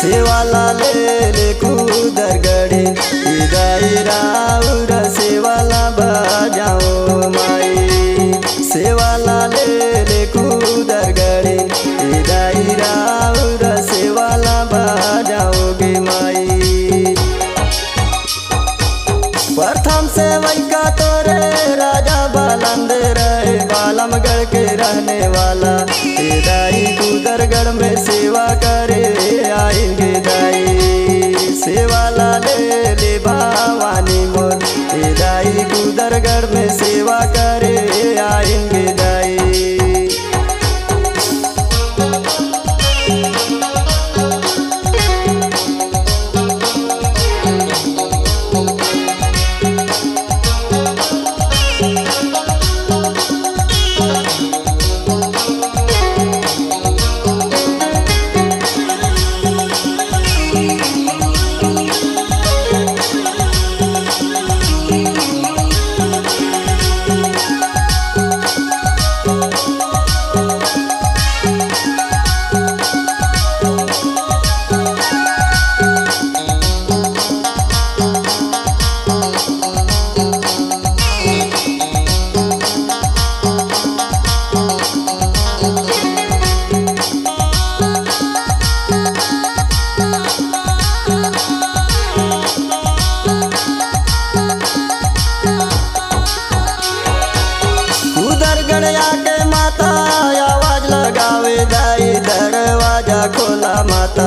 सेवाला ले कूदर गड़ी इदाई राउर सेवाला बजाओ माई। सेवाला ले कूदर गड़ी इदाई राउर सेवाला बजाओगे माई। प्रथम सेवैका तोरे राजा बालंद रहे बालमगढ़ के रहने वाला। दाई कूदरगढ़ में सेवा करे आएंगे दाई। सेवाला ले भवानी मोर दाई कूदरगढ़ में सेवा करे आएंगे दाई। दरवाजा खोला माता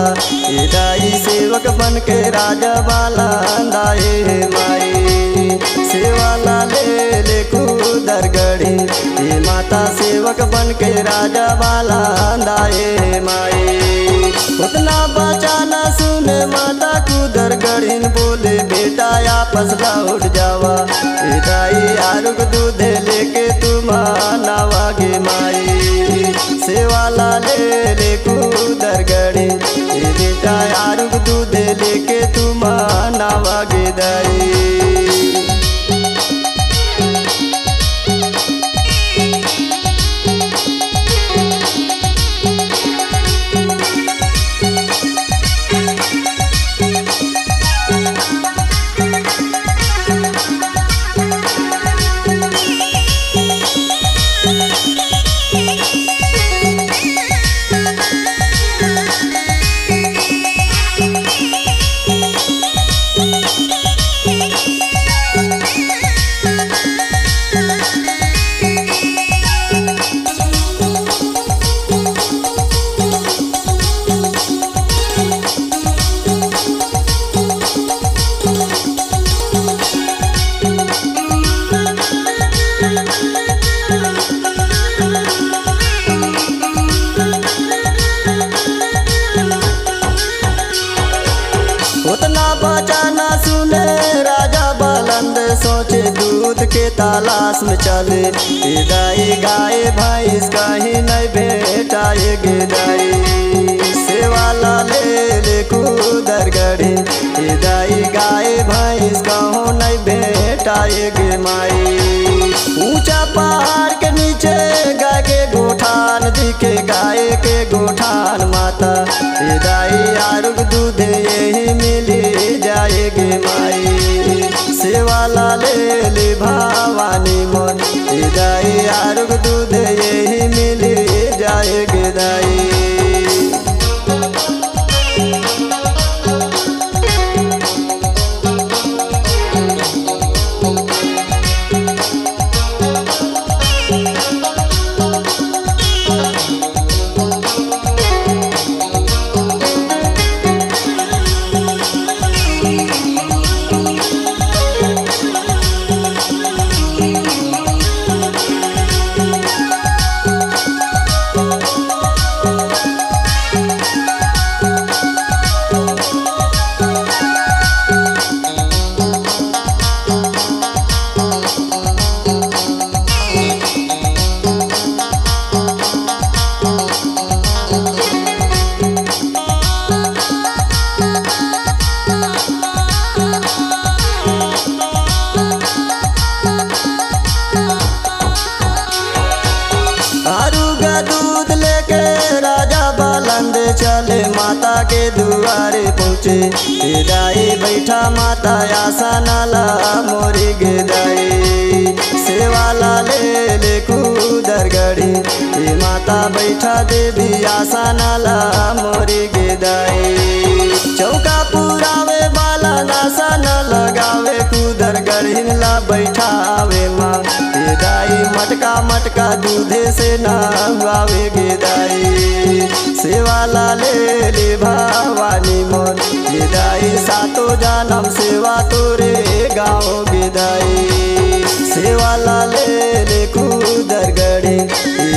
दाई सेवक बन के राजा बाला दाए माई। सेवाला ले कूदर गढ़ी माता सेवक बन के राजा बाला दाए माई। उतना बचाना सुने माता कूदर गढ़ी बोले बेटा आपस लौट जावा दाई आरुग दूध लेके तुम नावागे माई। सेवाला ले कूदर गढ़ी बेटा आरुग दूध लेके तुम नावागे दाई। उतना बचाना सुने राजा बालंद सोचे दूध के तलाश में चले दाई गाय भैंस कहीं नहीं भेटाएगे दाई। सेवाला ले कूदर गढ़ी दाई गाय भैंस कहूँ नहीं भेटाएगे माई। ऊंचा पहाड़ के नीचे गाय के गोठान दिखे गाय के गोठान माता दाई आरुग दूध यही मिली जाएगी माई। सेवाला ले भवानी मोर दाई आरुग दूध यही मिली जाएगी दाई। दुआरे पहुँचे। दाई बैठा माता आशा नाला मोरी गेदाई, सेवाला ले कूदर गड़ी। माता बैठा देवी आशा नाला मोरी गेदाई, चौका पुरावे बाला नासा न लगावे कूदर गढ़िला बैठावे माँ। दाई मटका मटका दूधे से नहवावे गेदाई, सेवाला ले भवानी मोर। गेदाई सातो जानम सेवा तोरे गाँव गेदाई, सेवाला ले कूदर गढ़ी।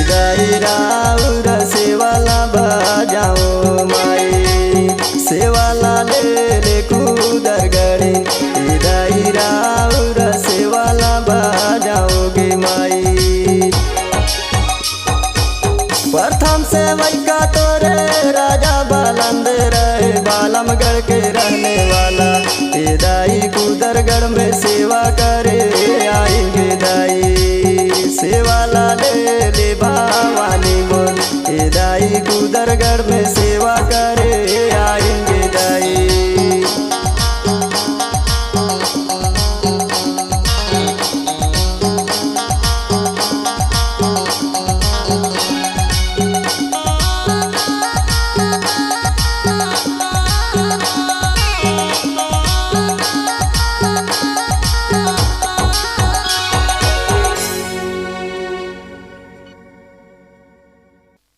दाई राउर सेवाला बजाओ माई, सेवाला ले कूदर गढ़ी। दाई राउर सेवाला बजाओगे माई। प्रथम से वैका तोरे राजा बालंद रहे, बालमगढ़ के रहने वाला। दाई कूदरगढ़ में सेवा